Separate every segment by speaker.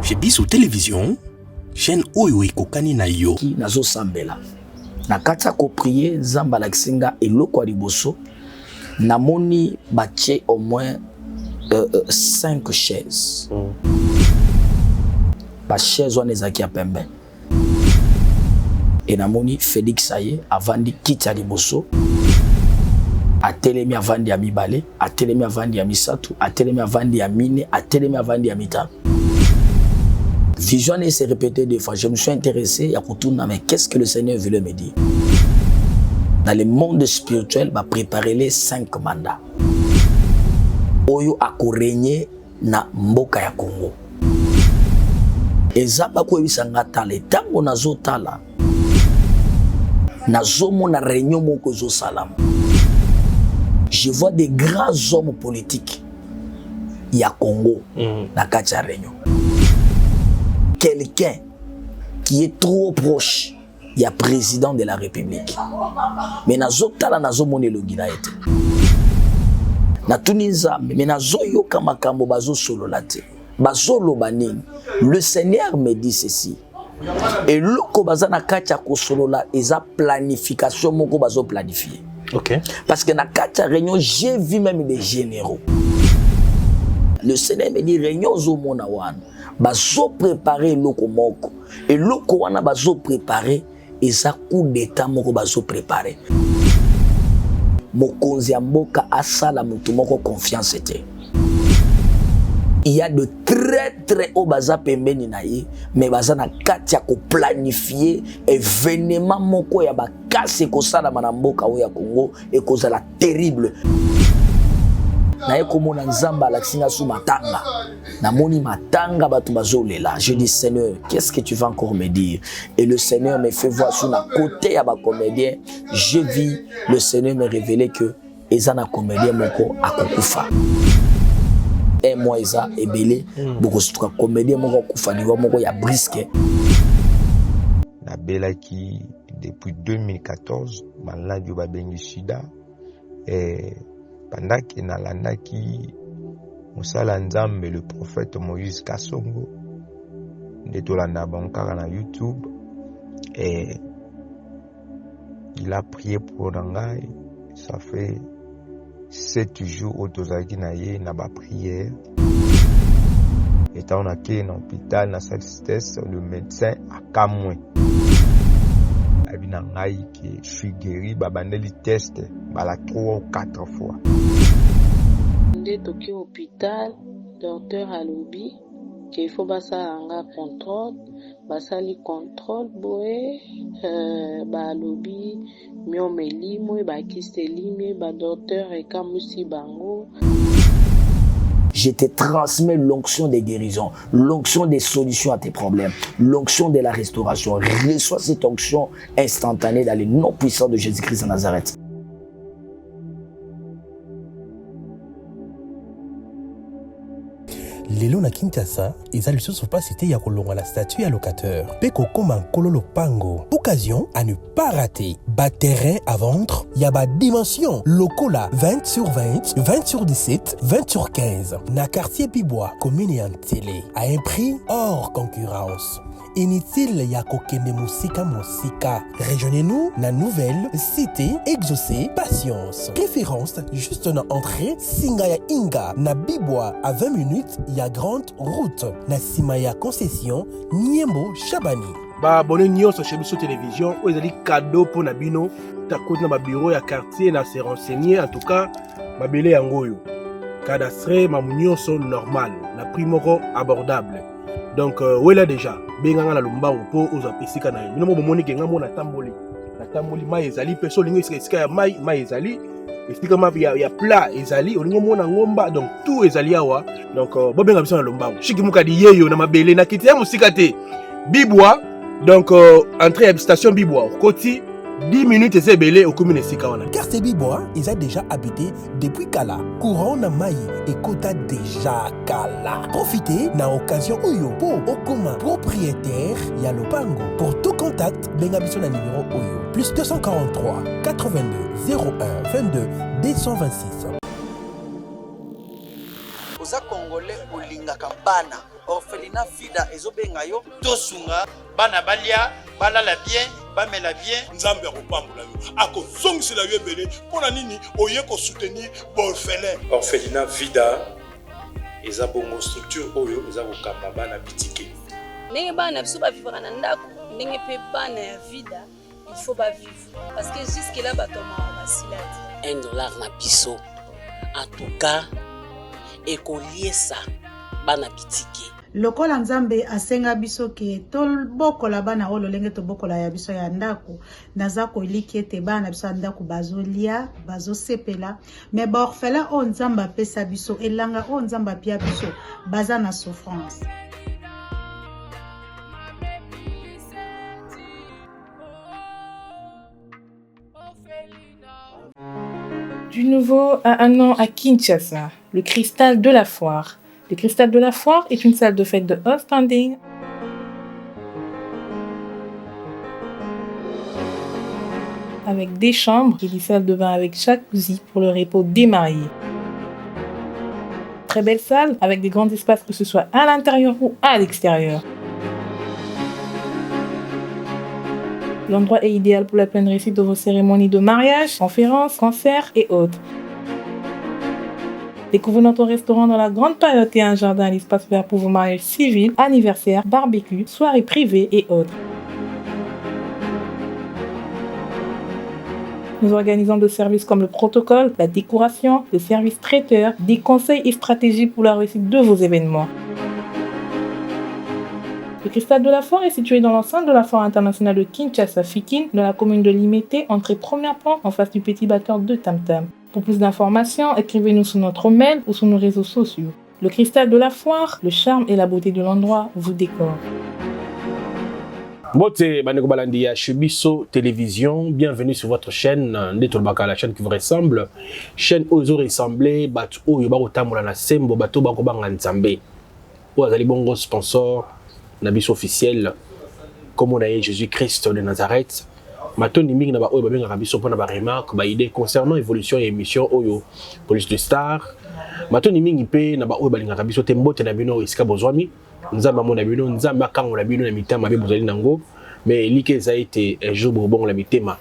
Speaker 1: chez Bissou Télévision, chaîne oyo ekokani na yo.
Speaker 2: Ki nazo sambela. Na kata ko prier Nzamba Laksinga eloko liboso. Namoni bache au moins 5 chaises. Ba chaise wana ezaki ya pembe. Et namoni Félix Saye avandi kiti ya liboso. Atelemi avandi ya mibale, atelemi avandi ya misatu, atelemi avandi ya mine, atelemi avandi ya mitano. Vision s'est répétée deux fois. Je me suis intéressé à retourner, mais qu'est-ce que le Seigneur voulait me dire? Dans le monde spirituel, va préparer les 5 mandats. Oyo ako régner na mboka ya Congo. Ezaba ko ebisanga tala tango nazo tala. Nazo mona réunion moko zo salam. Je vois des grands hommes politiques. Il y a Congo, na kati ya réunion. Quelqu'un qui est trop proche, il y a président de la République. Mais nazo tala nazo mone lo gina ete. Na Tunisia, mais nazo yoka makambo bazo solo late. Bazo lo banini. Le Seigneur me dit ceci. Et loko bazana kati ya ko solo la eza planification moko bazo planifier.
Speaker 1: OK.
Speaker 2: Parce que na kati ya réunion, j'ai vu même des généraux. Le Seigneur me dit réunion zo mona wana. Bazo préparer loko moko. Et loko wana bazo préparer eza coup d'état moko bazo préparer. Mokonzi ya mboka asala mutu moko confiance était. Il y a de très hauts baza pembeni na ye, mais baza na kati ya ko planifier événement moko ya bakase ko sala na mboka o ya Congo et kozala terrible. Na ye komona Nzamba Laksinga sous matanga. Na moni matanga batu bazolela. Je dis Seigneur, qu'est-ce que tu vas encore me dire? Et le Seigneur me fait voir sur la côté ya ba comédien, je vis le Seigneur me révéler que ezana comédien moko akokufa. Et moi eza ebele beaucoup de comédien moko kufa ni moko ya brisque.
Speaker 3: Na belaki depuis 2014 maladi ba bengi sida et pendant que nalandaki Mosala Nzambe le prophète Moïse Kasongo de tolanda bankara na YouTube et il a prié pour Nangai. Ça fait 7 jours au tozaki na ye na ba prière. Étant en hôpital na Salle-Citesse, le médecin a kamwe. Abina ngai que je suis guéri, babandeli test bala 3 ou 4 fois.
Speaker 4: Ndé toki hôpital, docteur alobi qu'il faut basala contrôle, basali contrôle boé balobi miomeli mo ba kisteli mi ba docteur e kamusi bango.
Speaker 2: Je te transmets l'onction des guérisons, l'onction des solutions à tes problèmes, l'onction de la restauration. Reçois cette onction instantanée dans le nom puissant de Jésus-Christ de Nazareth.
Speaker 5: Lelo na Kinshasa, eza lisusu pasité ya kolonga la statue ya locateur. Peko koma kololo pango. Occasion à ne pas rater. Bas terrain à vendre, ya ba dimension. Lokola 20 sur 20, 20 sur 17, 20 sur 15. Na quartier Pibois, commune et en télé. À un prix hors concurrence. Inutile ya kokende musika. Rejoignez-nous na nouvelle cité exaucée patience. Référence juste na entrée Singaya Inga na Bibwa à 20 minutes ya grande route na Simaya concession Niembo Chabani.
Speaker 6: Ba abonné nyonso chez Bissou Télévision ou ezali cadeau pour na bino ta côté na ba bureau ya quartier na se renseigner en tout cas ba belé yangoyo. Cadastre ma nyonso normal na prix moko abordable. Donc là déjà benganga na lomba po oza pesika na bino mo bomoni ke ngamo na tamboli mai ezali peso lingo esika ya mai ezali esika ma ya plat ezali olingo mona ngomba donc tout ezali awa donc bo benga biso na lomba shiki mukadi yeyo na mabele na kiti ya musika te Bibwa donc entrée à station Bibwa koti 10 minutes et c'est belé au commune Sikawana.
Speaker 5: Quartier Bibois, ils ont déjà habité depuis Kala. Courant na Maï et Kota déjà Kala. Profitez na occasion Oyo pour Okuma propriétaire Yalopango. Pour tout contact, bengabiso na numéro Oyo. Plus 243 82 01 22 226.
Speaker 7: Oza Congolais Olinga Kampana. orphelinat vida ezobenga yo tosunga bana balia balala bien bamela bien
Speaker 8: nzambe akopambola yo akozongisela yo ebele mpona nini oye kosoutenir baorphelin.
Speaker 9: orphelinat vida eza bongo structure oyo eza kokamba bana bitike
Speaker 4: ndenge bana biso bavivaka na ndako ndenge mpe bana ya vida il faut bavivre parce que jusque là batomaka basilati
Speaker 10: $1 na biso en tout cas ekoliesa bana bitike
Speaker 11: lokola nzambe asenga biso ke tobokola bana oyo lolenge tobokola ya biso ya ndako naza koliki ete bana biso ya ndako bazolia bazosepela me baorphelin oyo nzambe apesa biso elanga oyo nzambe apia biso baza na souffrance.
Speaker 12: Du nouveau à un an à Kinshasa, le Cristal de la Foire. Le Cristal de la Foire est une salle de fête de haut standing avec des chambres et des salles de bain avec jacuzzi pour le repos des mariés. Très belle salle avec des grands espaces que ce soit à l'intérieur ou à l'extérieur. L'endroit est idéal pour la pleine réussite de vos cérémonies de mariage, conférences, concerts et autres. Découvrez notre restaurant dans la grande période et un jardin à l'espace vert pour vos mariages civils, anniversaires, barbecues, soirées privées et autres. Nous organisons des services comme le protocole, la décoration, le service traiteur, des conseils et stratégies pour la réussite de vos événements. Le Cristal de la Foire est situé dans l'enceinte de la Foire internationale de Kinshasa-Fikin, dans la commune de Limete, entrée première pente en face du petit batteur de Tam Tam. Pour plus d'informations, écrivez-nous sur notre mail ou sur nos réseaux sociaux. Le Cristal de la Foire, le charme et la beauté de l'endroit vous décorent.
Speaker 6: Bote Baneko Balandi ya Chebiso Télévision, bienvenue sur votre chaîne Ndetolbaka, la chaîne qui vous ressemble. Chaîne Ozo ressemblé, Batu Oyo Bako Tambola na Sembo, Bato Bako Banga Nzambe. Oazali Bongo sponsor, Nabis officiel, comme on a eu Jésus-Christ de Nazareth. Maton Niming na ba Oyo Babenga Rabiso pour na ba remarque, ba idée concernant évolution et émission Oyo, Police de Star. Maton Niming Ipe na ba Oyo Balinga Rabiso Tembote na Bino Iska Bozwami. Nzamba mona bino nzamba kango la bino na mitama be bozali nango mais like za été un jour bon la mitema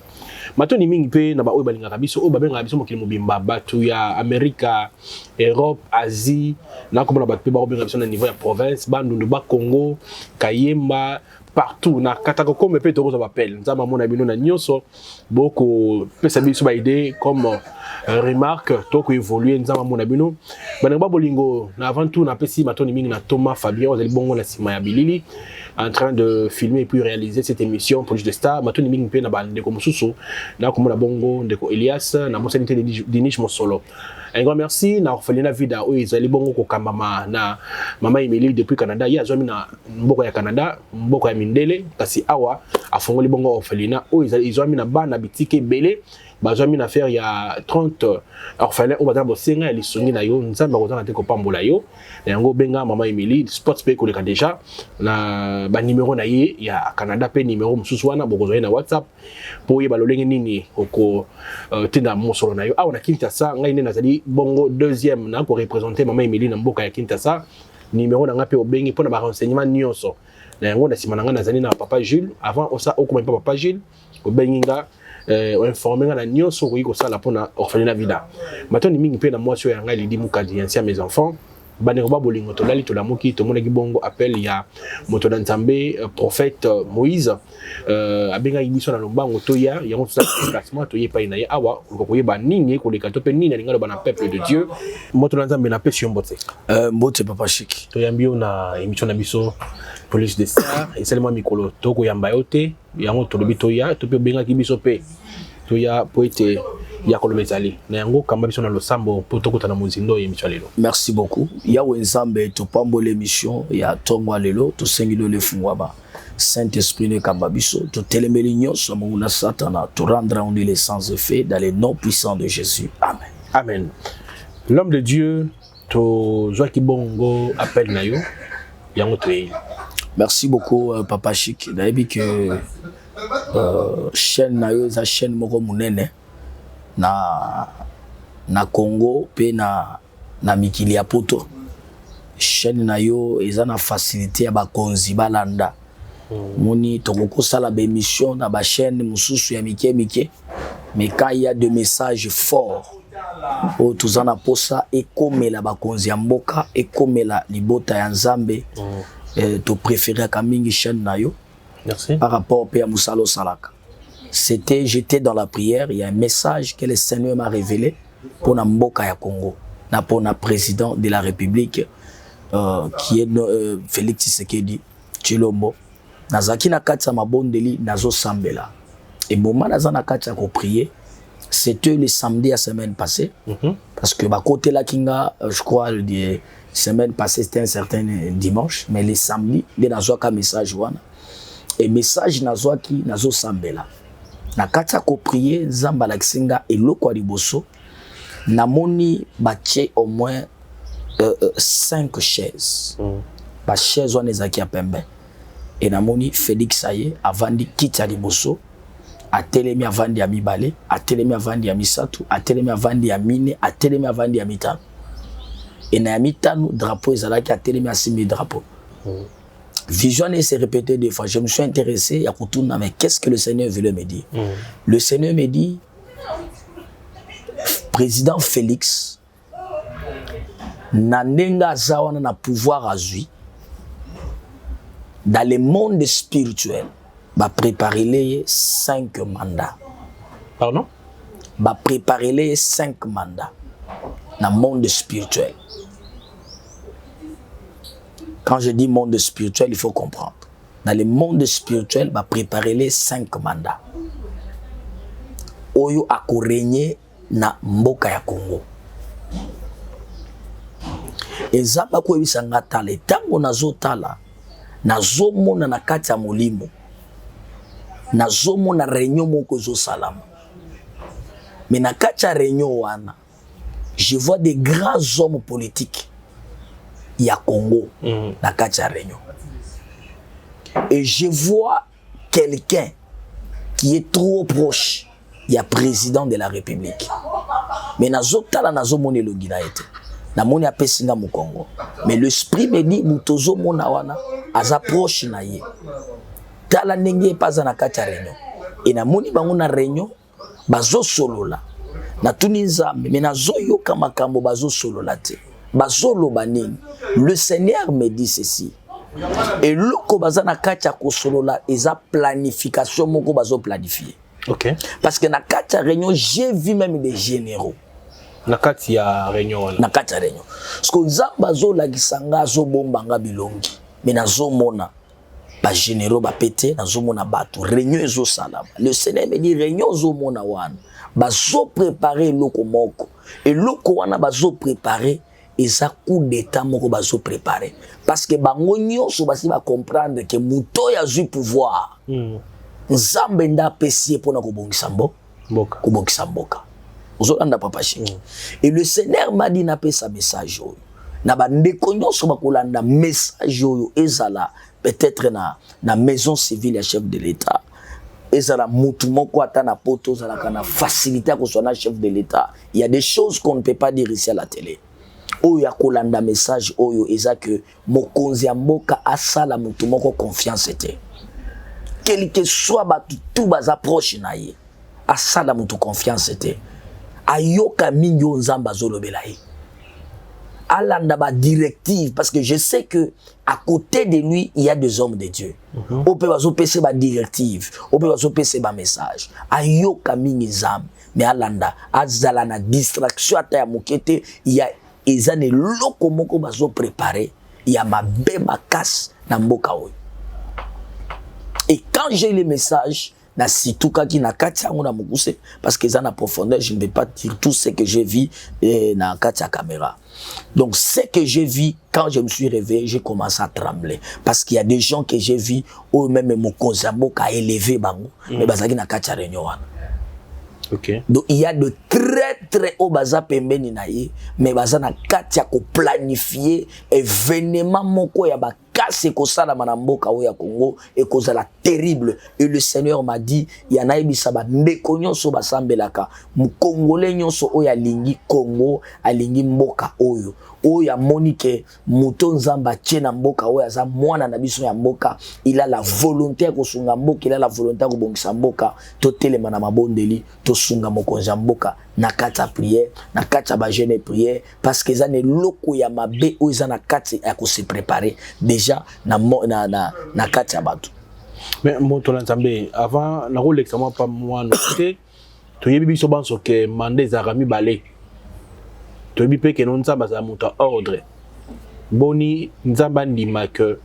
Speaker 6: matoni mingi pe na ba oyo balinga biso o babenga biso mokili mobimba batu ya Amerika, Europe, Asie na komona batu pe ba obenga biso na niveau ya province bandundu ba Congo, Kayemba partout na katako comme pe to ba appel nzamba mona bino na nyonso boko pesa biso ba idée comme remarque to ko évoluer nzamba mona bino bana ba bolingo na avant tout na pesi matoni mingi na Thomas Fabien ozali bongo na sima ya bilili en train de filmer et puis réaliser cette émission Police de Star matoni mingi pe na bande ko mususu na ko mona bongo ndeko Elias na mosanité de niche mosolo. Un grand merci na orphelinat vida oyo ezali bongo ko kambama na mama Emily depuis Canada ya zomi na mboko ya Canada mboko ya mindele kasi awa afongoli bongo orphelinat oyo ezali zomi na bana bitike belé bazwami na faire ya 30 orphelins au bazaba senga ya lisongi na yo nzamba kozana te ko pambola yo na yango benga mama Emily sports pe koleka déjà na ba numéro na ye ya Canada pe numéro mususu wana bokozwa na WhatsApp po ye balolenge nini oko tenda mosolo na yo awa na Kinshasa ngai ne nazali bongo deuxième na ko représenter mama Emily na mboka ya Kinshasa numéro na ngape obengi pona ba renseignement nyonso na yango na simana nazali na papa Jules avant osa okoma papa Jules obenginga informer na nyonso ko sala pona orphelinat vida matoni mingi pe na mwasi ya ngai lidi mukadi ancien mes enfants baneko ba bolingo to lali to la moki to monaki bongo appel ya moto na Nzambe prophète Moïse abenga ibiso na lombango to ya yango to sa déplacement to ye pa ina ye awa ko yeba nini ko leka to pe nini ngalo bana peuple de Dieu moto na Nzambe na pesi mbote
Speaker 2: mbote papa Chic
Speaker 6: to yambio na émission na biso Police de Star et seulement mikolo to ko yamba yote yango to lobi to ya to pe benga kibiso pe to ya poete ya kolomezali na yango kamba biso na losambo po tokota na mozindo émission lelo. Merci beaucoup.
Speaker 2: Ya wenzambe to pambo l'émission ya tongwa lelo to sengilo le fungwaba Saint-Esprit ne kamba biso to telemeli nyos na satana to rendre en les sans effet dans les noms puissants de Jésus. Amen.
Speaker 6: Amen. L'homme de Dieu to Joaki Bongo appelle na yo yango to yi.
Speaker 2: Merci beaucoup papa Chic. D'ailleurs que chaîne na yo za chaîne moko munene na Congo pe na mikili ya poto chaîne na yo eza na facilité ya bakonzi balanda moni tokoko sala ba émission na ba chaîne mususu ya mike mais quand il y a des messages forts o tuzana posa ekomela bakonzi ya mboka ekomela libota ya nzambe to préférer kamingi chaîne na yo.
Speaker 6: Merci.
Speaker 2: Par rapport à Moussalo Salaka. J'étais dans la prière, il y a un message que le Seigneur m'a révélé pour la Mboka ya Congo, pour le président de la République qui est Félix Tshisekedi Tshilombo. Nazaki na kati ya mabondeli nazo sambela. Et moment nazana kati ya ko prier, c'était le samedi la semaine passée parce que ba côté la kinga je crois le semaine passée c'était un certain dimanche mais les samedis les nazo ka message wana. Et message nazwaki nazo sambela. Na kati ya ko prier nzamba la kisinga eloko liboso namoni bache au moins 5 chaises. Ba chaise wana ezaki ya pembe. Et namoni Félix Aye avandi kiti ya liboso atelemi avandi ya mibale, atelemi avandi ya misatu, atelemi avandi ya mine, atelemi avandi ya mitano. Et na ya mitano drapeau ezalaki atelemi asimi drapeau. Vision s'est répété deux fois. Je me suis intéressé à Koutouna, mais qu'est-ce que le Seigneur voulait me dire? Le Seigneur me dit, président Félix, Nandenga Zawana na pouvoir à lui, dans le monde spirituel, va préparer les 5 mandats.
Speaker 6: Pardon?
Speaker 2: Va préparer les 5 mandats dans le monde spirituel. Quand je dis monde spirituel, il faut comprendre. Dans le monde spirituel, va préparer les 5 mandats. Oyo ako régner na mboka ya Congo. Ezaba ko ebisanga tala tango nazotala nazomona na kati ya molimo. Nazomona réunion moko zo salama. Mais na kati ya réunion wana, je vois des grands hommes politiques. Il y a Congo, la Katia Réunion. Et je vois quelqu'un qui est trop proche. Il y a président de la République. Mais nazotala nazomone le gina ete. Na moni apesinga mu Congo. Mais l'esprit me dit mutozo mona wana aza proche na ye. Tala ndenge paza na Katia Réunion. Et na moni bango na Réunion bazo solola. Na tuninzambe mais nazoyo kama kambo bazo solola te. Bazolo banini. Le Seigneur me dit ceci. Et loko bazana katia kosolola eza planification moko bazo planifier.
Speaker 6: OK.
Speaker 2: Parce que na katia réunion j'ai vu même des généraux.
Speaker 6: Na katia réunion.
Speaker 2: Na katia réunion. Parce que nzamba zo la gisanga zo bombanga bilongi. Mais nazo mona ba généraux ba pété nazo mona bato réunion zo salama. Le Seigneur me dit réunion zo mona wana. Bazo préparer loko moko. Et loko wana bazo préparer et ça coup d'état moko bazo préparer parce que bango nyonso basi ba comprendre que muto ya zu pouvoir nzambe nda pesier pona ko bongisa mboka ko bongisa mboka ozolanda papa chéri et le Seigneur m'a dit na pesa message oyo na ba ndeko nyonso bakolanda message oyo ezala peut-être na maison civile ya chef de l'État ezala mutu moko ata na poto zala kana facilité ko sona chef de l'État. Il y a des choses qu'on ne peut pas dire ici à la télé. Oyo ya kolanda message oyo eza que mokonzi ya mboka asala mutu moko confiance ete. Quel que soit batu tout bas approche na ye. Asala mutu confiance ete. Ayoka mingi nzamba zolobela ye. Alanda ba directive parce que je sais que à côté de lui il y a des hommes de Dieu. On peut bazo pese ba directive, on peut bazo pese ba message. Ayoka mingi nzamba mais alanda azala na distraction ata ya mokete il y a ezane loko moko bazo préparer ya mabe makasi na mboka oyo. Et quand j'ai les messages na situka ki na kati yango na mokuse parce que ça na profondeur je ne vais pas dire tout ce que j'ai vu na kati ya caméra. Donc ce que j'ai vu quand je me suis réveillé, j'ai commencé à trembler parce qu'il y a des gens que j'ai vu ou même mokonzi ya mboka a élevé bango mais bazaki na kati ya réunion wana.
Speaker 6: OK.
Speaker 2: Donc il y a de très hauts baza pembeni na ye mais baza na kati ya ko planifier événement moko ya ba kase ko sala na mboka o ya Congo et cause la terrible et le Seigneur m'a dit il y en a ebisa ba ndeko nyonso basambelaka mu congolais nyonso o ya lingi Congo alingi mboka oyo oyo amoni ke moto nzamba tie na mboka oyo aza mwana na biso ya mboka, il a la volonté ya kosunga mboka, il a la volonté ya kobongisa mboka, totelema na mabondeli tosunga mokonzi ya mboka na kati ya prière, na kati ya bajene prière, parce que eza na eloko ya mabe oyo eza na kati ya kose préparer déjà na kati ya bato.
Speaker 6: Mais moto na nzambe avant na rôle extrêmement pas moi te to yebi biso banso ke mande ezaka mibale to yebi pe ke non nzamba za moto ordre boni nzamba ndima ke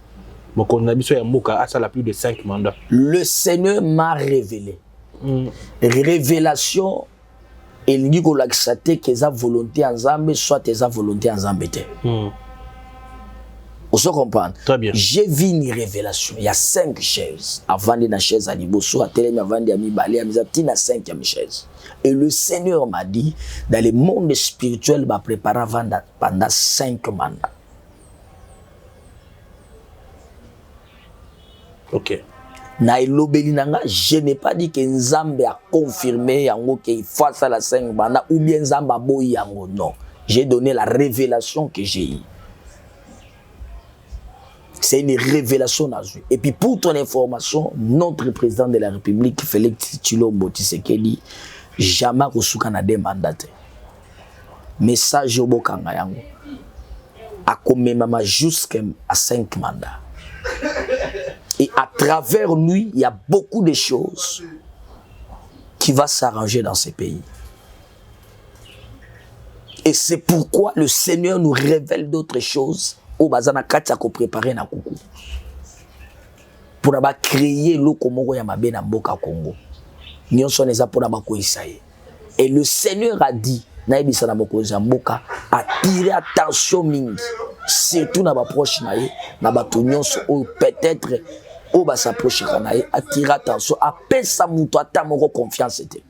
Speaker 6: mokonzi na biso ya mboka asala plus de 5 mandats.
Speaker 2: Le Seigneur m'a révélé. Révélation elingi kolakisa te ke eza volonté ya nzambe soit eza volonté ya nzambe te. Vous comprenez?
Speaker 6: Très bien.
Speaker 2: J'ai vu une révélation. Il y a 5 chaises. Avant de la chaise à Liboso, à Télém, avant de mi balé, à Mizapti, la 5e chaise. Et le Seigneur m'a dit, dans le monde spirituel, va préparer pendant 5 mandats.
Speaker 6: Ok.
Speaker 2: Je n'ai pas dit que Nzambe a confirmé qu'il faut ça la 5 mandats ou bien Nzambe a boyi yango. Non. J'ai donné la révélation que j'ai eue. C'est une révélation d'Azui. Et puis pour ton information, notre président de la République, Félix Tshilombo Tshisekedi, jamais reçu Canada mandaté. Message au Bokanga yango. A commémorer jusqu'à 5 mandats. Et à travers lui, il y a beaucoup de choses qui vont s'arranger dans ces pays. Et c'est pourquoi le Seigneur nous révèle d'autres choses. Au bazana katia ko préparer na kuku pour ba créer loko moko ya mabe na mboka Congo nyonso neza pour ba ko isaye. Et le Seigneur a dit na ebisa na mokonzi ya mboka attirer attention mingi surtout na ba proche na ye na ba to nyonso ou peut-être au ba s'approcher na ye attirer attention appelle ça muto ata moko confiance était.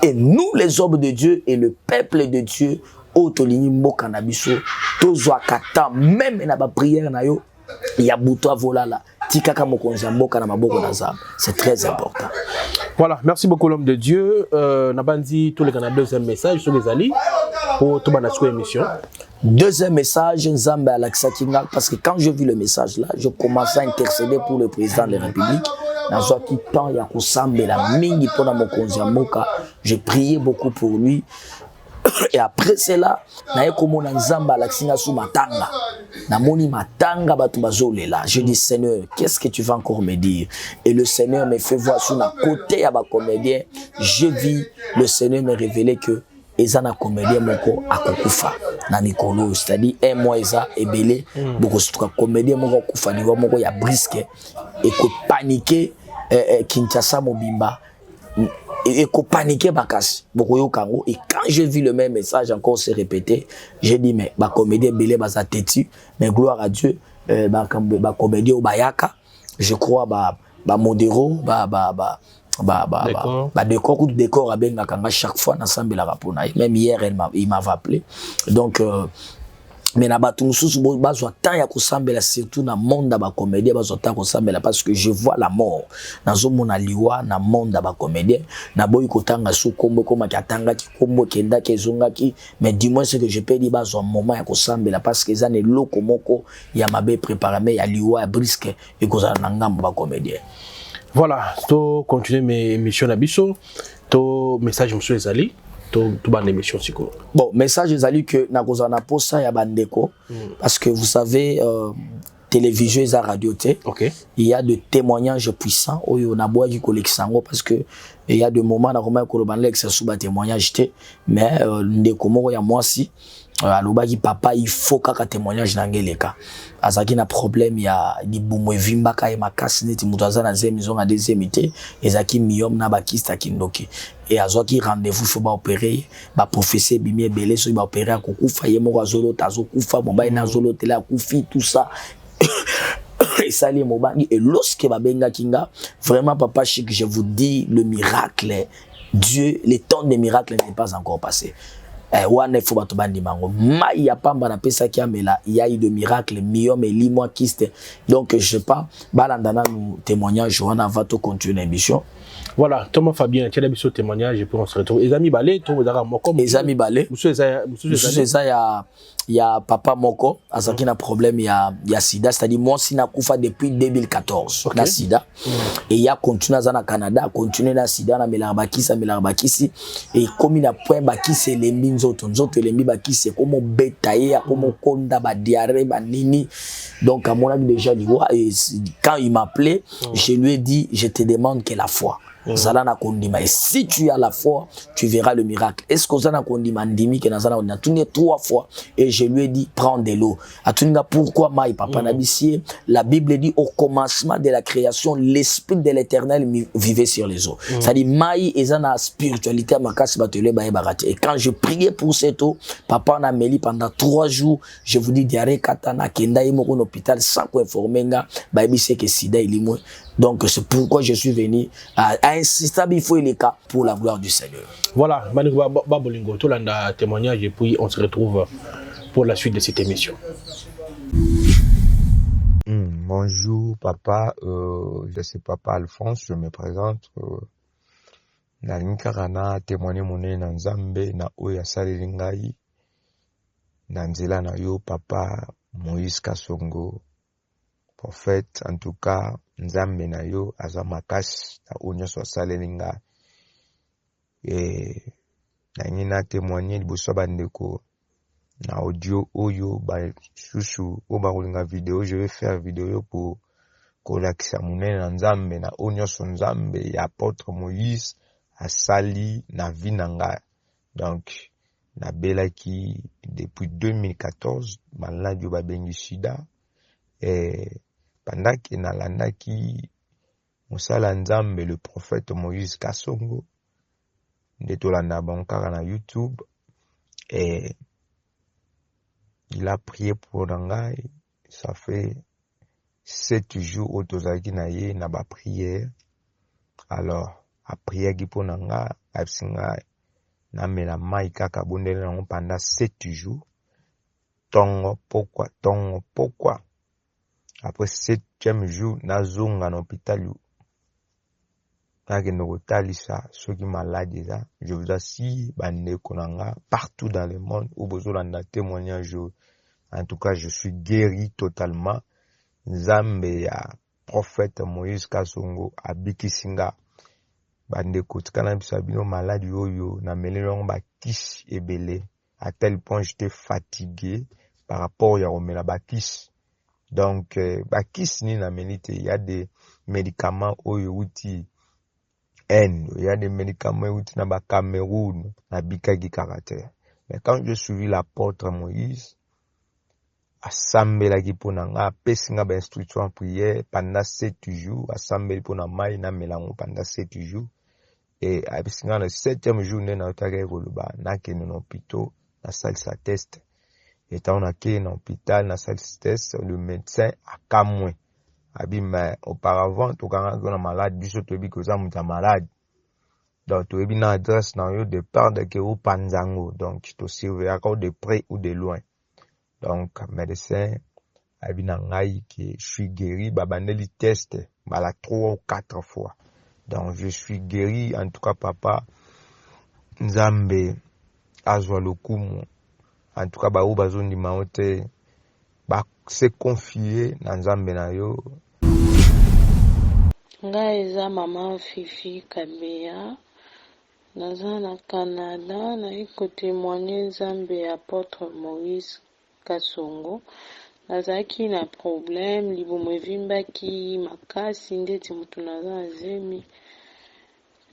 Speaker 2: Et nous les hommes de Dieu et le peuple de Dieu otolini mboka na biso tozwa kata même na ba prière na yo ya buto volala tikaka mokonzi ya mboka na maboko na Nzambe. C'est très important.
Speaker 6: Voilà, merci beaucoup l'homme de Dieu. Nabandi tous les Canadiens, deuxième message sur les alliés pour tout bana émission.
Speaker 2: Deuxième message, Nzambe Alexa Kinga, parce que quand j'ai vu le message là, je commençais à intercéder pour le président de la République. Dans ce temps, il y a Kosambe la mingi pour na mokonzi ya mboka. J'ai prié beaucoup pour lui. Et après cela, naye komona Nzamba Alexinga sou matanga. Namoni matanga batu bazolela. Je dis Seigneur, qu'est-ce que tu vas encore me dire? Et le Seigneur me fait voir sur la côté ya ba comédien. Je vis le Seigneur me révéler que ezana comédien moko akokufa na Nikolo, c'est-à-dire un mois eza ebele beaucoup surtout comédien moko kufa ni moko ya brisque et ko paniquer Kinshasa mobimba. Et qu'on paniquait bakasi beaucoup kango. Et quand j'ai vu le même message encore se répéter, j'ai dit mais ba comédien belé baza teti, mais gloire à Dieu, ba comédien au bayaka, je crois ba modéro décor ou décor à benga kanga chaque fois ensemble la rapona. Même hier il m'avait appelé. Donc mais na batu mususu bazwa temps ya kosambela surtout na monde ba comédien bazwa temps kosambela parce que je vois la mort nazo mona liwa na monde ba comédien na boyi kotanga su kombo koma katanga ki kombo kenda kezonga ki mais dis-moi ce que je peux dire bazwa moment ya kosambela parce que ça ne loko moko ya mabe préparé ya liwa brisque et kozala na ngambo ba comédien.
Speaker 6: Voilà, to continuer mes émissions na biso to message monsieur Ezali. Tout ban émission siko.
Speaker 2: Bon, message ezali que na kozana posa ya bandeko parce que vous savez télévision et radio té.
Speaker 6: OK.
Speaker 2: Il y a de témoignages puissants oyo na boa du collectango parce que il y a des moments na koma ko banle que sous ba témoignage té mais ndeko moko ya mwasi alobaki papa il faut kaka témoignage nangeleka azaki na problème ya libumo evimba ka makasi neti mutu azana zemi zonga deuxième été ezaki miom na bakista kindoki et azaki rendez-vous faut ba opérer ba professeur bimi ebele so ba opérer akokufa ye moko azolo tazo kufa mobile na zolo tela kufi tout ça et ça les mobangi et lorsque ba benga kinga vraiment papa chic je vous dis le miracle Dieu le temps des miracles n'est pas encore passé. Wane faut bato bandi mango ma ya pamba na pesa ki amela il y a eu de miracles miom et limo kiste donc je sais pas balandana nous témoignage on va to continuer l'émission.
Speaker 6: Voilà, Thomas Fabien, tu as des témoignages et puis on se retrouve. Les amis balé, tu as moko.
Speaker 2: Les amis balé.
Speaker 6: Monsieur Ezaya
Speaker 2: ya papa moko azaki na problème ya sida, c'est-à-dire moi si nakufa depuis 2014 na sida et ya continue aza na Canada, continue na sida na melarbakisi et comme na point bakisi elembi nzoto elembi bakisi comme betaye comme konda ba diarrhée ba nini. Donc à mon avis déjà et quand il m'appelait, je lui ai dit je te demande que la foi. Zalana kondima, et si tu as la foi, tu verras le miracle. Est-ce que Zalana kondima ndimi que nazana on a tourné 3 fois et je lui ai dit prends de l'eau. Atunga pourquoi maï papa nabissier, la Bible dit au commencement de la création l'esprit de l'Éternel vivait sur les eaux. Ça dit maï ezana spiritualité makasi batele bae barati. Et quand je priais pour cette eau, papa na meli pendant 3 jours, je vous dis diarrhée katana kenda imoko en hôpital sans ko informer nga ba bise que sida ilimo. Donc c'est pourquoi je suis venu à insister, il faut les cas pour la gloire du Seigneur.
Speaker 6: Voilà, Babolingo, tout le témoignage et puis on se retrouve pour la suite de cette émission.
Speaker 3: Bonjour papa, je suis papa Alphonse, je me présente. Nalinkarana témoigner mon na Nzambe na oya salilingai na nzela na yo papa Moïse Kasongo. Prophète, en tout cas, Nzambe na yo aza makasi na onyo so salelinga. Et na ngina témoigner liboso bandeko na audio oyo ba susu o ba kolinga vidéo, je vais faire vidéo pour kolakisa munene na Nzambe na onyo so Nzambe ya apôtre Moïse asali na vie na nga. Donc na belaki depuis 2014 maladi yo babengi sida. Et pendant qu'il nalandaki musala Nzambe le prophète Moïse Kasongo ndetolanda bankara na YouTube, et il a prié pour ngai. Ça fait 7 jours au tozaki na ye na ba prière. Alors a prière ki pour nanga absinga na mela mai kaka bondele na pendant 7 jours. Tongo pourquoi après 7e jour nazonga na hôpital nakende kotalisa soki malade eza. Je vous assure bandeko nanga partout dans le monde où bozolanda témoignage. En tout cas je suis guéri totalement. Nzambe ya prophète Moïse Kasongo abikisinga bandeko tikana bisa bino malade oyo na melelongo bakisi ebele, à tel point j'étais fatigué par rapport ya omela bakisi. Donc bakisi ni na melite, il y a des médicaments oyo uti il y a des médicaments uti na ba Cameroun na bikaki caractère. Mais quand je suivi l'apôtre Moïse asambelaki mpona nga apesinga ba instruction en prière pendant 7 jours, asambeli mpona mai na melango pendant 7 jours, et apesinga na 7e jour nde naotaki koloba nakende na hôpital nasalisa test. Étant nakende na hôpital nasalisa test, le médecin akamwe abi mais auparavant tokanga na malade biso toyebi koza muta malade, donc toyebi na adresse na yo de part de ke opanzango, donc to surveiller de près ou de loin. Donc médecin abi na ngai que je suis guéri, babandeli test bala 3 ou 4 fois. Donc je suis guéri, en tout cas papa Nzambe azwa lokumu. En tout cas ba o bazondi maote ba se confier na Nzambe na yo.
Speaker 13: Nga eza mama Fifi Kabeya, naza na Canada, na témoigner Nzambe ya apôtre Moïse Kasongo. Nazaki na problème libumu evimbaki makasi ndeti mutu naza azemi.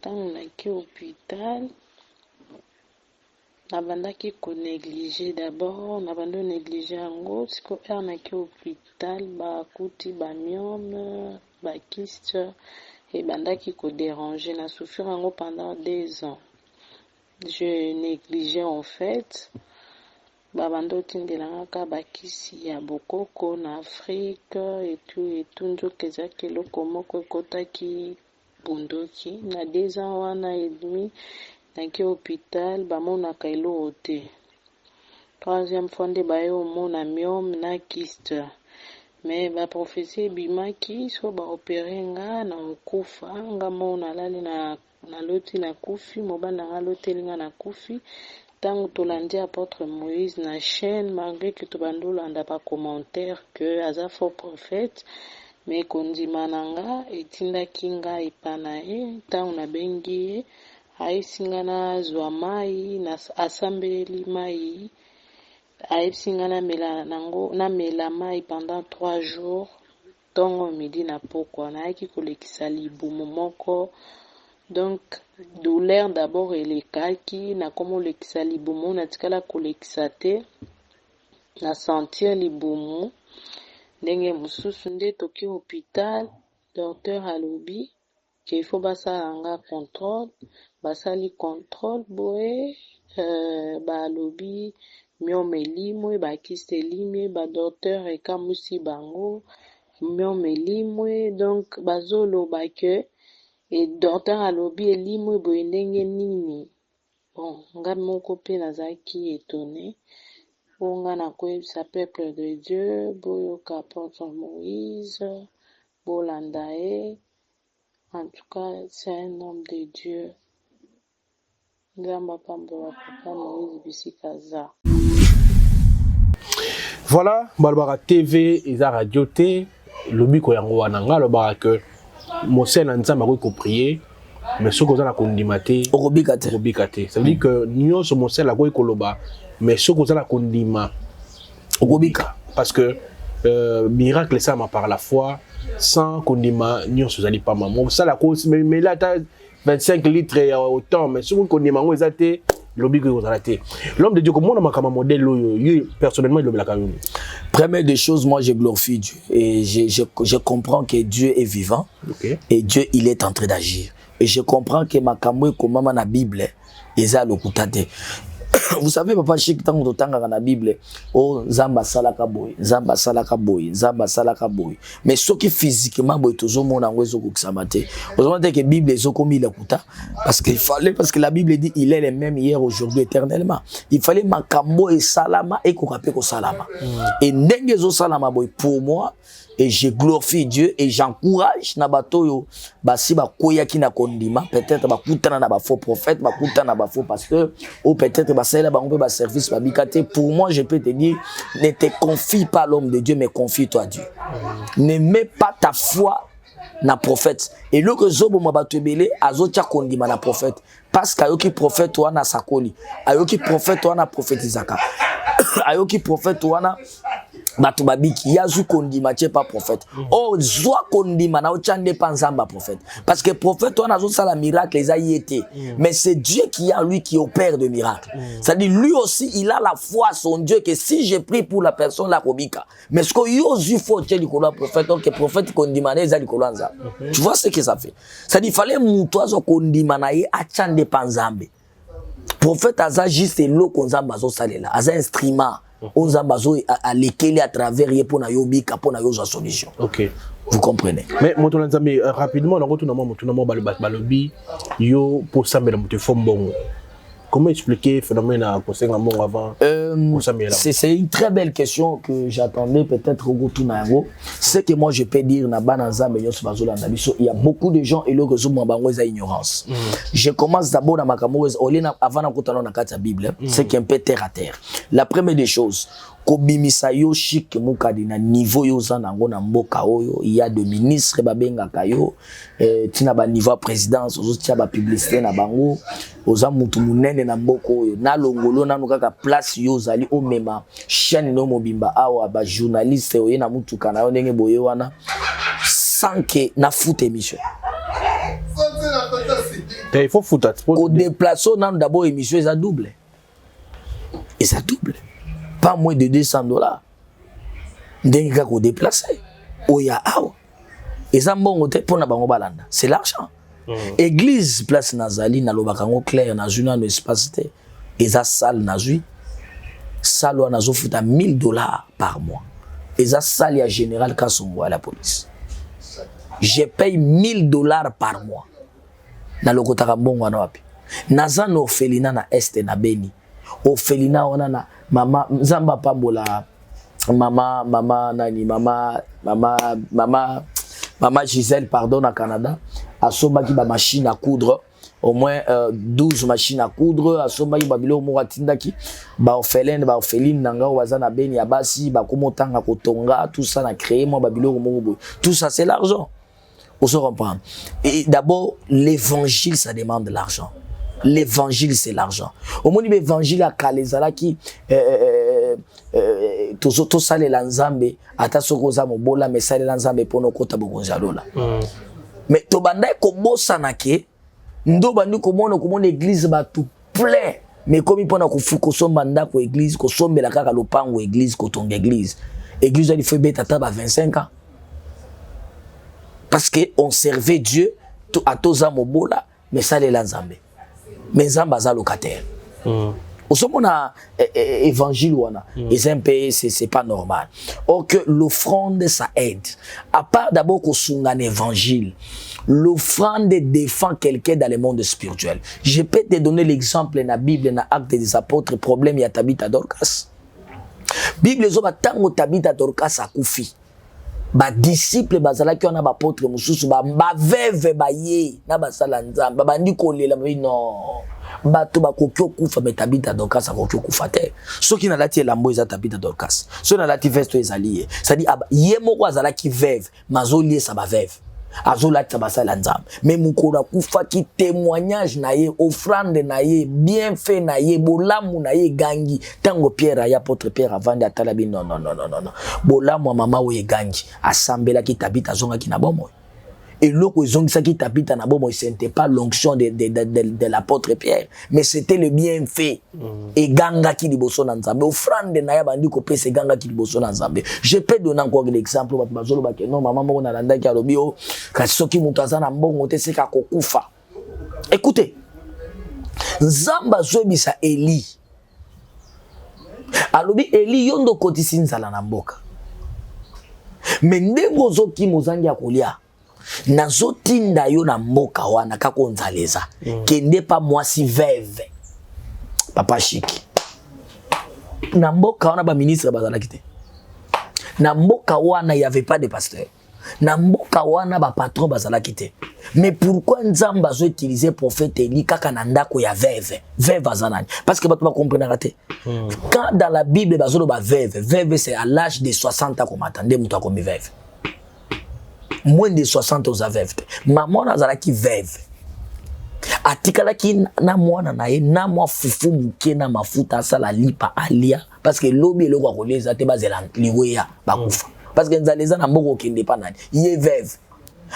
Speaker 13: Tango naki hôpital nabandaki ko négliger d'abord, nabando négliger yango siko naki hôpital bakuti ba myome ba kyste et bandaki ko déranger na souffrir yango pendant 2 ans. Je négligeais en fait babando tindelanga ka bakisi ya bokoko na Afrique et tout nzoka ezaki eloko moko ekotaki bundoki na 2 ans wana et demi naki hôpital bamonaka eloko te. 3e fois nde baye omona myome na kyste, mais baprophésie ebimaki so baopere nga na okufa nga mo nalali na loti na kufi, mobali na nga lotelinga na kufi, ntango tolandi apôtre Moïse na chaîne malgré que tobandi olanda bacommentaire que aza faux prophète me kondima na nga etindaki nga epa na ye ntango nabengi ye ayebisi nga nazwa mai asambeleli mai ayebisi nga namela mai pendant 3 jours ntongo midi na pokwa nayaki kolekisa libumu moko. Donc douleur d'abord elekaki nakoma olekisa libumu natikala kolekisa te na sentir libumu ndenge mosusu nde toki hôpital docteur alobi ke ifo basala nga contrôle basali contrôle boye balobi myome elimwe bakiste elimwe badocteur ekamusi bango myome elimwe donc bazoloba ke et docteur alobi elimwe boye ndenge nini. Bon nga moko mpe nazalaki étonné po nga nakoyebisa peuple de Dieu boyoka apôtre Moïse bolanda ye. En tout cas c'est un homme de Dieu. Nzamba pambola papa Moïse bisika za.
Speaker 6: Voilà, balobaka TV eza radio te lobiko yango wana nga lobaka que mosena nzamba ko prier mais ce qu'on a kondima te okobika te ça veut dire que nyonso mosela ko koloba mais ce qu'on a kondima okobika parce que miracle ça m'a par la foi sans kondima nyonso zali pas maman ça la cause mais là t'as 25 litres autant mais ce qu'on kondima ngo ezate lobiko ozalate l'homme de Dieu comme on a makama modèle yo personnellement il lobela kayo.
Speaker 2: Première des choses, moi je glorifie Dieu et je comprends que Dieu est vivant et Dieu il est en train d'agir et je comprends que ma kamwe comme na Bible eza lokutate. Vous savez papa chic tant que tanga na Bible oh nzamba salaka boy nzamba salaka boy nzamba salaka boy mais ce qui physiquement boy toujours mon angwezo kukisamate heureusement que Bible ezo komi lokuta parce que la Bible dit il est le même hier aujourd'hui éternellement il fallait makambo et salama et kokape ko salama et ndenge zo salama boy pour moi et je glorifie Dieu et j'encourage na batoyo basi ba koyaki na kondima peut-être ba kutana na ba faux prophète ba kutana na ba faux pasteur ou peut-être ba sala ba ngombe ba service ba bikate. Pour moi je peux te dire ne te confie pas à l'homme de Dieu mais confie-toi à Dieu. Ne mets pas ta foi na prophète et le que zobo ma batebele azotia kondima na prophète parce qu'ayoki prophète wana sakoli ayoki prophète wana prophétisaka ayoki prophète wana bato babiki yazu kondima tie pas prophète oh zwa kondima na ochande pa nzamba prophète parce que prophète wana zo sala miracle eza yete mais c'est Dieu qui a lui qui opère de miracles. C'est-à-dire lui aussi il a la foi son Dieu que si je prie pour la personne la kobika mais ce que yozu faut tie likolo prophète donc prophète kondima na eza likolo nza. Tu vois ce que ça fait. C'est-à-dire il fallait muto azo kondima na ye achande pa nzambe. Prophète aza juste loko nzamba zo salela aza instrument Onzambazo a lekele à travers ye pour na yobika pour na yoza solution.
Speaker 6: OK.
Speaker 2: Vous comprenez.
Speaker 6: Mais motonanzambe rapidement na retournement balobi yo pour sambela moto fombongo. Comment expliquer le phénomène à Kosenga Mongo avant
Speaker 2: c'est une très belle question que j'attendais peut-être au Gotunango. C'est que moi je peux dire il y a beaucoup de gens et le réseau de ignorance. Je commence d'abord dans ma camoise avant la Bible, c'est qu'un peu terre à terre. La première des choses, kobimisa yo chic mukadi na niveau yo zanango na mboka oyo il y a des ministres babenga kayo tina ba niveau présidence ozotia ba publicité na bango oza mutu munene na mboka oyo na longolo nanu kaka place yo zali o mema chaîne no mobimba awa ba journaliste oyo na mutu kana yo ndenge boye wana sans que na foot émission
Speaker 6: il faut foutre
Speaker 2: au déplacer nanu d'abord émission ça double et ça double pas moins de $200. D'un gars qu'on déplace. Oya awa. Et ça bon pour na bango balanda. C'est l'argent. Église place Nazali na lobakango clair na juna no espace te. Et ça salle na jui. Salle na zo futa $1000 par mois. Et ça salle ya général Kasongo à la police. Je paye $1000 par mois. Na lokotaka mbongo na wapi. Nazana orphelinat na Est na Beni. Orphelinat ona na mama Nzamba pambola mama Gisèle pardon na Canada a sobaki ba machine à coudre au moins 12 machines à coudre asomba ki babilo mo atindaki ba orpheline nanga wazana beni abasi ba komotanga kotonga tout ça na créé moi babilo mo tout ça c'est l'argent. On se comprend. Et d'abord l'évangile ça demande de l'argent. L'évangile c'est l'argent. Au moins l'évangile à kalezala qui tout ça les lanzambe ata sokoza mobola mais ça les lanzambe pono kota bokonjalola. Mais to banda ko bossa nake ndo bandi ko mona église ba tout plein mais comme il pona ko fuko somba ndako église ko sombela kaka lopango église ko tonga église il faut beta taba 25 ans parce que on servait Dieu à toza mobola mais ça les lanzambe mais zamba za locataire au sommet na évangile wana c'est pas normal. Or que l'offrande ça aide. À part d'abord qu'on sunga un évangile, l'offrande défend quelqu'un dans le monde spirituel. Je peux te donner l'exemple dans la Bible, dans Actes des Apôtres, problème ya Tabitha Dorcas. Bible zo batango Tabitha Dorcas akufi. Ba disciple bazala ki on a ba apôtre mususu ba veve ba ye na ba sala nzamba ba ndi kolela non. Bato bakokyo kufa Tabitha Dorcas akokyo kufa te soki na lati elambo eza Tabitha Dorcas so na lati veste ezali ça dit ye moko azala ki veve mazoli sa ba veve azolati sa basala nzambe mais mukora kufa ki témoignage na ye offrande na ye bienfait na ye bolamu na ye gangi tango Pierre ya apôtre Pierre avandi atala bi non bolamu mama we gangi asambela ki Tabitha zonga ki na bomo. Et l'autre, ils ont dit que Tabitha na bomo, ce n'était pas l'onction de l'apôtre Pierre, mais c'était le bienfait. Et ganga qui dit bosso nanzambe. Offrande na ya bandi ko pese ganga qui dit bosso nanzambe. Je peux donner encore l'exemple bazolo ba non maman mo na landa ki alobio kasi soki mutu azana mbongo te seka kokufa. Écoutez. Nzamba zobisa Eli. Alobi Eli yondo kotisi nzala na mboka. Mais ndengo zoki mozangi akolia. Nazotinda yo na mboka wana kako nzaleza kende pa mwasi veve papa chiki na mboka wana ba ministre bazala kite na mboka wana il y avait pas de pasteur na mboka wana ba patron bazala kite mais pourquoi nzamba zo utiliser prophète Eli kaka na ndako ya veve azanani parce que bato ba comprendre raté quand dans la Bible bazolo ba veve c'est à l'âge de 60 ans qu'on m'attendait muto comme veve. Moins de 60 aux aveves. Maman nazala ki veve. Atikala ki na mwana na ye na mwa fufu muke na mafuta sala lipa alia parce que lobi eloko akoleza te bazela liweya bakufa parce que nzaleza na mboko kende pa nani ye veve.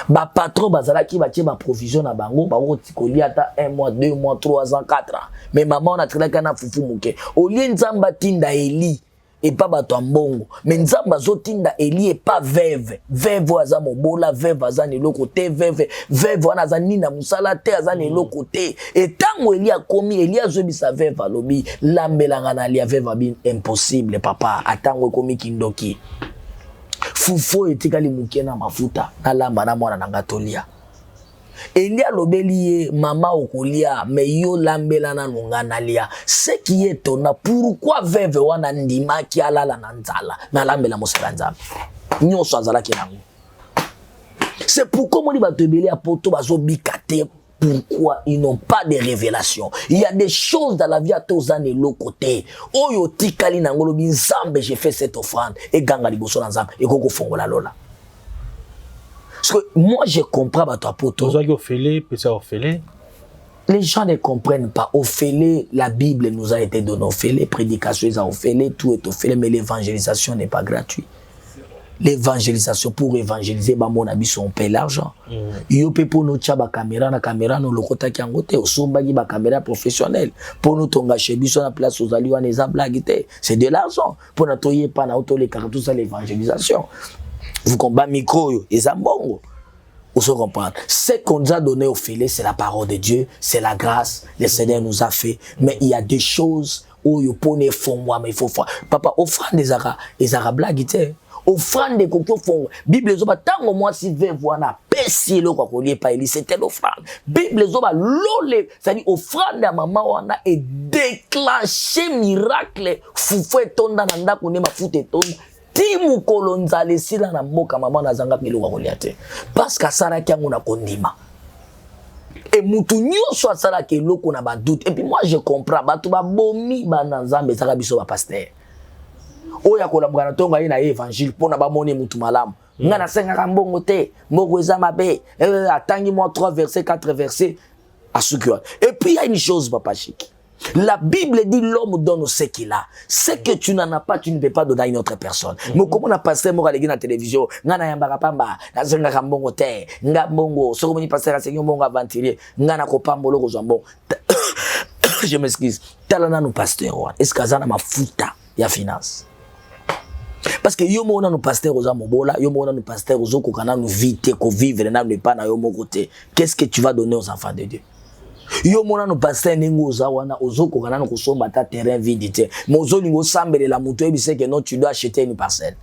Speaker 2: Ba patron bazala ki batie ba provision na bango ba otikolia ata 1 mois 2 mois 3 ans 4 ans mais maman na trilaka na fufu muke olie nzamba tinda Eli et pas bato mbongo mais nzamba zotinda Eli et pas veve aza mobola veve aza nelo côté veve wana aza nina musala te aza nelo côté et tango Eli akomi Eli azobisa veve alobi lambelanga na lia veve bin impossible papa atango komi kindoki fufo etikali muke na mafuta na lamba na mwana nanga tolia Eli alobeli ye mama okolia mais yo lambela na nunga nalia ce qui est étonnant pourquoi veve wana ndima ki alala na nzala na lambela mosala nzambe nyonso azala ki nango c'est pourquoi moni bato ebele apoto bazobikate pourquoi ils n'ont pas de révélation. Il y a des choses dans la vie à tous les côté. Oyo tikali nangolo bi nzambe j'ai fait cette offrande et ganga liboso na nzambe et koko fongola lola. Parce que moi je comprends ba toi poto. Les gens ne comprennent pas. Ophélie, la Bible nous a été donnée. Ophélie, prédication, Ophélie, tout est Ophélie, mais l'évangélisation n'est pas gratuite. L'évangélisation pour évangéliser, bah mon ami, on paye l'argent. Yo pe pour nous tchaba caméra na caméra no lokota ki angote osomba ki ba caméra professionnelle pour nous tonga chez biso na place aux aliwa neza blaguité. C'est de l'argent pour na toyer pa na auto les cartes tout ça l'évangélisation. Vous combat micro yo ezambongo. Vous se comprendre. Ce qu'on nous a donné au filet, c'est la parole de Dieu, c'est la grâce, le Seigneur nous a fait. Mais il y a des choses où il faut ne font moi, mais il faut faire. Papa, offrande des Arabes blaguité. Offrande des coquilles font. Bible zoba tango moi si veut voir na pesi lo kwa kolie pa eli c'était l'offrande. Bible zoba lole, c'est-à-dire offrande à maman wana et déclencher miracle fufwe tonda na ndako ne mafute tonda. Timu kolonzale sila na mboka maman na zanga pelo kwa kolia te. Parce que sara kyango na kondima. Et mutu nyonso asala ke loko na ba doute. Et puis moi je comprends batu ba bomi ba nzambe saka biso ba pasteur. Oya kolambwa na tonga ina évangile pona ba moni mutu malamu. Ngana senga mbongo te, mbongo eza mabe. Atangi moi 3 versets, 4 versets à ce que. Et puis il y a une chose papa Chiki. La Bible dit l'homme donne ce qu'il a. Ce que tu n'en as pas, tu ne peux pas donner à une autre personne. Mais comment on a passé moi à la télévision, ngana yambara pamba, na zenga kambongo te, nga bongo, so comme ni passer à seigneur bongo aventurier, ngana ko pambolo ko jambon. Je m'excuse. Talana nous pasteur, est-ce que ça na mafuta ya finance? Parce que yo mona nous pasteur aux amobola, yo mona nous pasteur aux oko kana nous vite ko vivre na ne pas na yo mon côté. Qu'est-ce que tu vas donner aux enfants de Dieu? Yo mona no pasteur ningo za wana ozoko kana no kusomba ta terrain vide te mozo ningo sambele la muto ebise que non tu dois acheter une parcelle.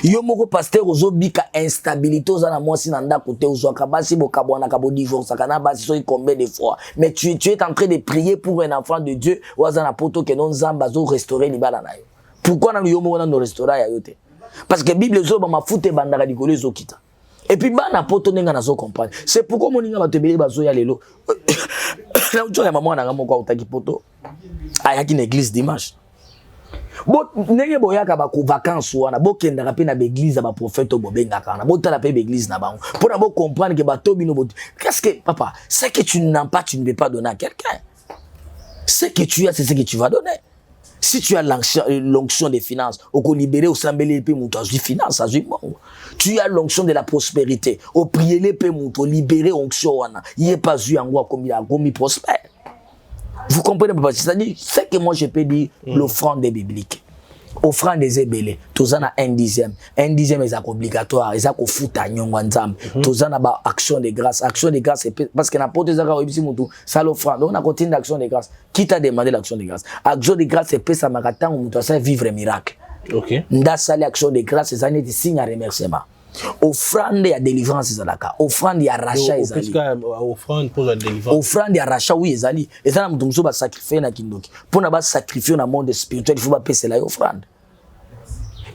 Speaker 2: Yo moko pasteur ozo bika instabilité oza na mwasi na ndako te ozo kabasi bo kabwana kabo divorce kana basi so combien de fois mais tu es en train de prier pour un enfant de Dieu oza na poto que non zamba zo restaurer libala na yo. Pourquoi na yo moko na no restaurer ya yo te? Parce que Bible zo ba mafute bandaka dikolo zo kita. Et puis bana poto nenga nazo comprendre. C'est pourquoi moninga batebele bazo ya lelo. Là où tu as maman na moko utaki poto. Ayaki na église dimanche. Bo nenge boyaka ba ko vacances wana bo kenda ka pe na église ba prophète bo benga kana. Bo tala pe église na bango. Pour na bo comprendre que bato bino bo. Qu'est-ce que papa, ce que tu n'as pas, tu ne peux pas donner à quelqu'un. Ce que tu as, c'est ce que tu vas donner. Si tu as l'onction des finances, au libérer au sambelé pe muto azu finance azu bongo. Tu as l'onction de la prospérité, au prier les pe muto libérer onction wana. Yé pas eu en comme prospère. Vous comprenez papa, c'est-à-dire ce que moi je peux dire l'offrande biblique. Offrande des ébélés, tozana 1/10. 1/10 est obligatoire, ils a ko futa nyongo nzambe. Tozana ba action de grâce, parce que n'importe ça ka obisi mutu, ça l'offrande. On a continué d'action de grâce. Qui t'a demandé l'action de grâce? Action de grâce c'est pesa makata mutu ça vivre miracle. OK. Nda sali action de grâce c'est un signe à remerciement. Offrande ya délivrance ezalaka, offrande ya rachat ezali.
Speaker 6: Offrande pour la délivrance.
Speaker 2: Offrande ya rachat oui ezali. Ezala mutu muso ba sacrifier na kindoki. Pona ba sacrifier na monde spirituel, il faut ba pesa la offrande.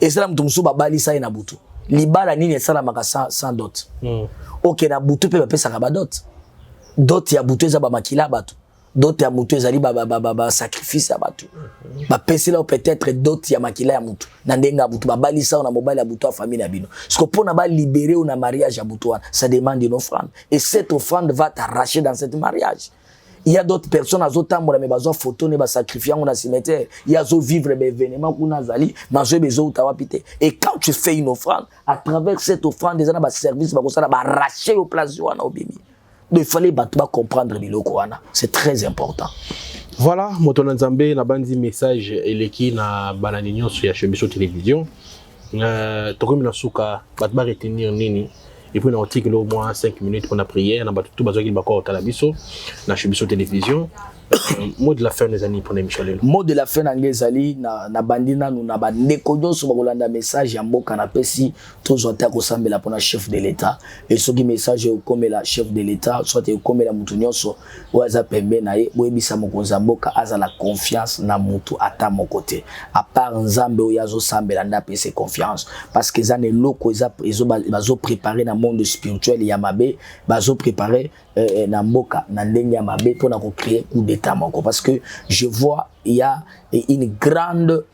Speaker 2: Ezala mutu muso ba balisa na butu. Libala nini esala maka sans dot. OK na butu pe ba pesa ka ba dot. Dot ya butu ezaba makila batu. Dot ya mutu ezali ba sacrifice ya batu. Ba pesela peut-être dot ya makila ya mutu. Na ndenga butu ba balisa na mobile ya butu a famille na bino. Parce que pour na ba libérer ou na mariage ya butu ça demande une offrande. Et cette offrande va t'arracher dans cette mariage. Il y a d'autres personnes azo tambola mais bazo photo ne ba sacrifier on a cimetière. Il y a zo vivre be événement kuna zali, mazo bezo utawapite. Et quand tu fais une offrande, à travers cette offrande des ana ba service ba kosala ba arracher au place wana obimi. Donc il fallait comprendre biloko wana. C'est très important.
Speaker 6: Voilà, Motola Nzambe na bandi message eleki na banani nyonso ya Chebiso télévision. Tokomi na suka bat ba retenir nini et puis on tique au moins 5 minutes pour la prière na batu bazo ki bako otala biso na Chebiso télévision. Mot de la fin des années pour Michel.
Speaker 2: Mot de la fin ngezali na bandina nous na bandeko nyonso bakolanda message ya mboka na pesi tozota ko sambela pona chef de l'état et soki message comme la chef de l'état soit comme la mutu nyonso waza pembe na ye boyebisa mokonza mboka aza la confiance na mutu ata mon côté à part nzambe oyazo sambela nda pese confiance parce que za ne loko bazo préparer na monde spirituel ya mabe bazo préparer na mboka na ndenge ya mabe pona ko créer coup d'état moko parce que je vois il y a une grande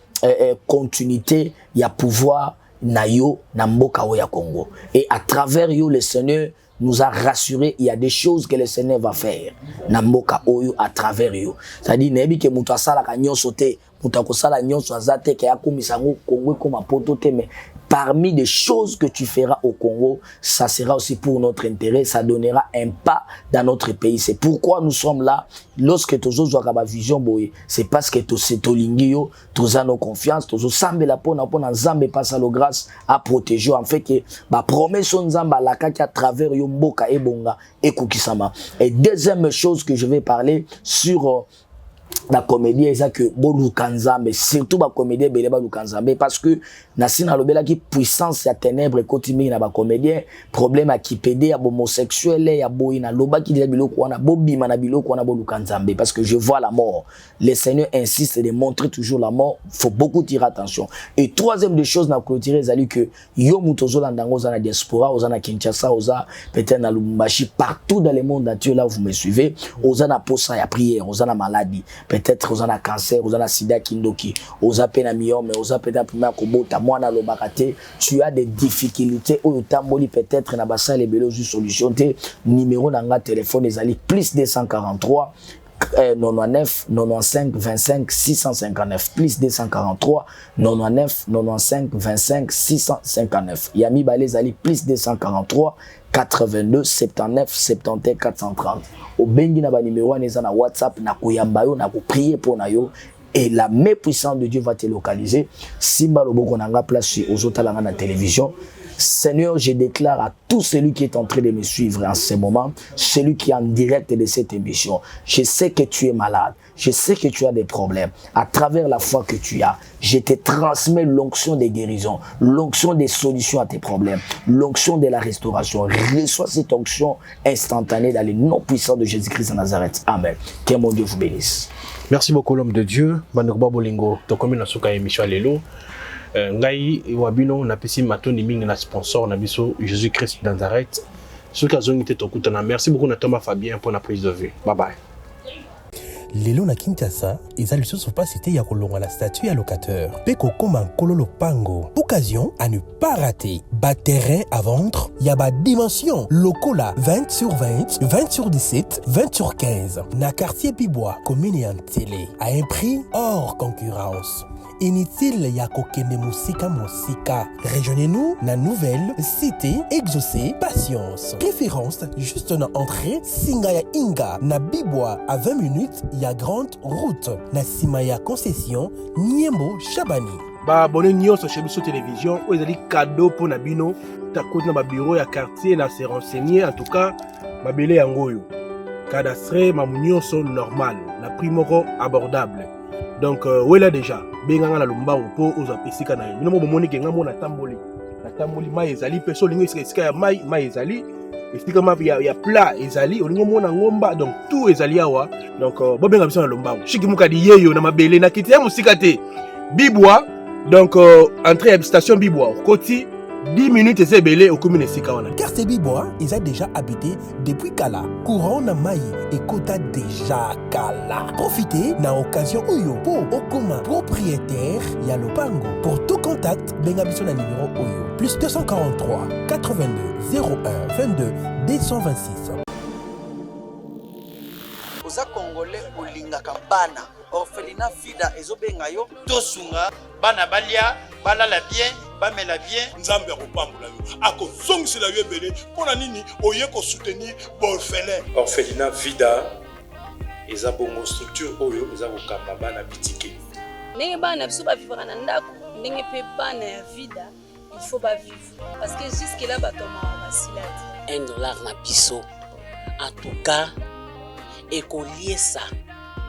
Speaker 2: continuité il y a pouvoir na yo na mboka o ya Congo et à travers yo le Seigneur nous a rassuré il y a des choses que le Seigneur va faire na mboka oyo à travers yo c'est-à-dire nebi ke mutu asala ka nyonso te mutu akosala nyonso azate ke akomisa ngo Congo comme poto te mais parmi des choses que tu feras au Congo, ça sera aussi pour notre intérêt, ça donnera un pas dans notre pays. C'est pourquoi nous sommes là. Lorsque tu as une vision, c'est parce que tu as nos confiance, tu as la Nzambe passe à la grâce à protéger. En fait, que la promesse Nzambe à travers Yomboka et Bonga et Kukisama. Et deuxième chose que je vais parler sur la comédie eza que boluka nzambe surtout ba comédien belé baluka nzambe parce que nasina lobela ki puissance ya ténèbres ekoti mingi na ba comédien problème à kipédé ya homosexuel ya boyi na loba ki déjà biloko wana bobima na biloko wana boluka nzambe parce que je vois la mort. Le Seigneur insiste de montrer toujours la mort, faut beaucoup tirer attention. Et troisième des choses na clôturer ezali que yo mutozo landango za na diaspora oza na Kinshasa oza peut-être na Lubumbashi partout dans le monde entier là vous me suivez oza na posa ya prière oza na maladie peut-être aux a cancer, aux a sida kindoki, aux a peine myome, aux a peut-être première kobota, moi na lobakate, tu as des difficultés ou tamboli peut-être na basa les belos solution te numéro nanga téléphone les ali plus 243 99 95 25 659 plus 243 99 95 25 659 Yami Balé Zali plus 243 82 79 71 430 au bengi na ba numéro wana na WhatsApp na kuyamba yo na ko prier pour na yo et la main puissante de Dieu va te localiser simba loboko nanga place aux otalanga na télévision. Seigneur, je déclare à tout celui qui est en train de me suivre en ce moment, celui qui est en direct de cette émission, je sais que tu es malade, je sais que tu as des problèmes. À travers la foi que tu as, je te transmets l'onction des guérisons, l'onction des solutions à tes problèmes, l'onction de la restauration. Reçois cette onction instantanée dans le nom puissant de Jésus-Christ de Nazareth. Amen. Que mon Dieu vous bénisse.
Speaker 6: Merci beaucoup l'homme de Dieu. Banokba Bolingo, tokomi na suka émission lelo. Ngai wabino na pesi matoni mingi na sponsor na biso Jésus-Christ de Nazareth. Suka zongi te tokutana. Merci beaucoup na Thomas Fabien pour la prise de vue. Bye bye.
Speaker 5: Lelo na Kinshasa, ezali lisusu pas cité ya kolonga la statue ya locateur. Peko koma kololo pango. Occasion à ne pas rater. Bas terrain à vendre, ya ba dimension. Lokola 20 sur 20, 20 sur 17, 20 sur 15. Na quartier Pibois, commune en télé. À un prix hors concurrence. Inutile ya kokende musika. Rejoignez-nous na nouvelle cité exaucée patience. Préférence juste na entrée Singaya Inga na Bibwa à 20 minutes ya grande route na Simaya concession Niembo Chabani.
Speaker 6: Ba abonné nyonso chez Biso Télévision ou ezali cadeau pour na bino ta côté na ba bureau ya quartier na se renseigner en tout cas mabele yangoyo. Cadastre mamunyoso normal na prix moko abordable. Donc voilà déjà benganga na lumba po oza pesika na yo mo bomoni ke ngamo na tamboli mai ezali peso lingo esika ya mai ezali esika ma ya plat ezali olingo mona ngomba donc tout ezali awa donc bobenga biso na lumba shiki mukadi yeyo na mabele na kiti ya musika te Bibwa donc entrée à station Bibwa koti 10 minutes et belé au commune esika wana.
Speaker 5: Quartier Bibwa, ils ont déjà habité depuis Kala. Courant na Maï et Kota déjà Kala. Profitez na occasion Oyo pour Okoma propriétaire Yalopango. Pour tout contact, bengabiso na numéro Oyo plus 243 82 01 22 226.
Speaker 7: Oza Congolais olinga kambana orphelinat fida ezobenga yo tosunga bana balia balala bien bamela bien
Speaker 8: nzambe akopambola yo akozongisela yo ebele mpona nini oye kosoutenir baorphelin.
Speaker 9: Orphelinat vida eza bongo structure oyo eza kokamba bana bitike
Speaker 4: ndenge bana biso bavivaka na ndako ndenge mpe bana ya vida il faut bavivre parce que jusque là batomaka basila te
Speaker 10: $1 na biso en tout cas ekoliesa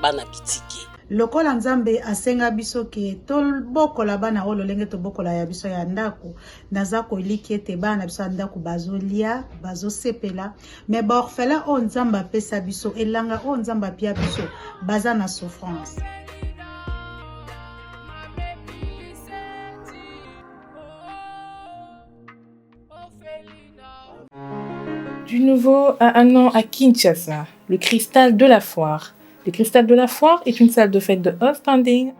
Speaker 10: bana bitike
Speaker 11: lokola nzambe asenga biso ke tobokola bana oyo lolenge tobokola ya biso ya ndako naza koliki ete bana biso ya ndako bazolia bazosepela me baorphelin oyo nzambe apesa biso elanga oyo nzambe apia biso baza na souffrance.
Speaker 12: Du nouveau à un an à Kinshasa, le Cristal de la Foire. Le Cristal de la Foire est une salle de fête de haut standing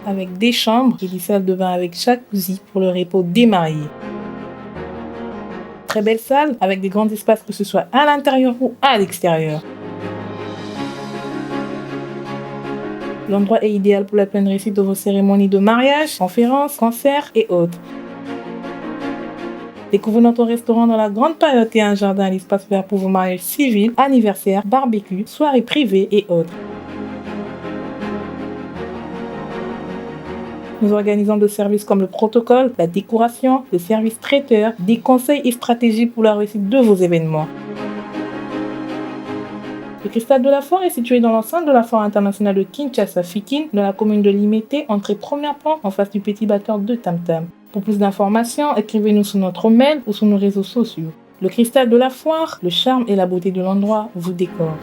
Speaker 12: avec des chambres et des salles de bain avec jacuzzi pour le repos des mariés. Très belle salle avec des grands espaces que ce soit à l'intérieur ou à l'extérieur. L'endroit est idéal pour la pleine réussite de vos cérémonies de mariage, conférences, concerts et autres. Découvrez notre restaurant dans la grande période et un jardin à l'espace vert pour vos mariages civils, anniversaires, barbecues, soirées privées et autres. Nous organisons des services comme le protocole, la décoration, le service traiteur, des conseils et stratégies pour la réussite de vos événements. Le cristal de la Foire est situé dans l'enceinte de la Foire internationale de Kinshasa Fikin, dans la commune de Limete, entrée première pente en face du petit batteur de Tam Tam. Pour plus d'informations, écrivez-nous sur notre mail ou sur nos réseaux sociaux. Le cristal de la Foire, le charme et la beauté de l'endroit vous décorent.